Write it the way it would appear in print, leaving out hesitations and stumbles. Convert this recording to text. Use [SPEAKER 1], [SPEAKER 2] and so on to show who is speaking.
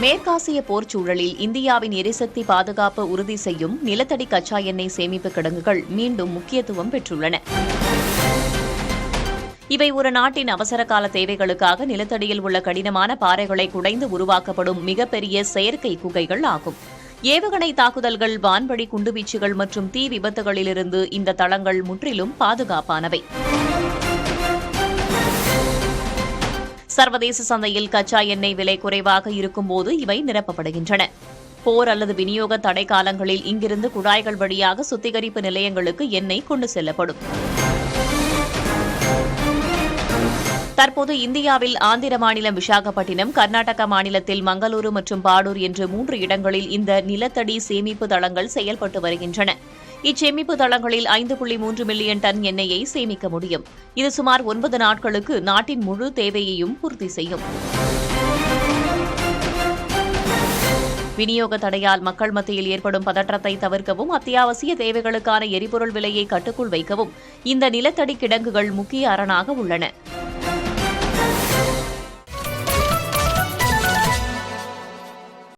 [SPEAKER 1] மேற்காசிய போர்ச்சூழலில் இந்தியாவின் எரிசக்தி பாதுகாப்பு உறுதி செய்யும் நிலத்தடி கச்சா எண்ணெய் சேமிப்பு கிடங்குகள் மீண்டும் முக்கியத்துவம் பெற்றுள்ளன. இவை ஒரு நாட்டின் அவசரகால தேவைகளுக்காக நிலத்தடியில் உள்ள கடினமான பாறைகளை குடைந்து உருவாக்கப்படும் மிகப்பெரிய செயற்கை குகைகள் ஆகும். ஏவுகணை தாக்குதல்கள், வான்வழி குண்டுவீச்சுகள் மற்றும் தீ விபத்துகளிலிருந்து இந்த தளங்கள் முற்றிலும் பாதுகாப்பானவை. சர்வதேச சந்தையில் கச்சா எண்ணெய் விலை குறைவாக இருக்கும்போது இவை நிரப்பப்படுகின்றன. போர் அல்லது விநியோக தடை காலங்களில் இங்கிருந்து குழாய்கள் வழியாக சுத்திகரிப்பு நிலையங்களுக்கு எண்ணெய் கொண்டு செல்லப்படும். தற்போது இந்தியாவில் ஆந்திர மாநிலம் விசாகப்பட்டினம், கர்நாடக மாநிலத்தில் மங்களூரு மற்றும் பாடூர் என்று 3 இடங்களில் இந்த நிலத்தடி சேமிப்பு தளங்கள் செயல்பட்டு வருகின்றன. இச்சேமிப்பு தளங்களில் 5.3 மில்லியன் டன் எண்ணெயை சேமிக்க முடியும். இது சுமார் 9 நாட்களுக்கு நாட்டின் முழு தேவையையும் பூர்த்தி செய்யும். விநியோக தடையால் மக்கள் மத்தியில் ஏற்படும் பதற்றத்தை தவிர்க்கவும், அத்தியாவசிய தேவைகளுக்கான எரிபொருள் விலையை கட்டுக்குள் வைக்கவும் இந்த நிலத்தடி கிடங்குகள் முக்கிய அரணாக உள்ளன.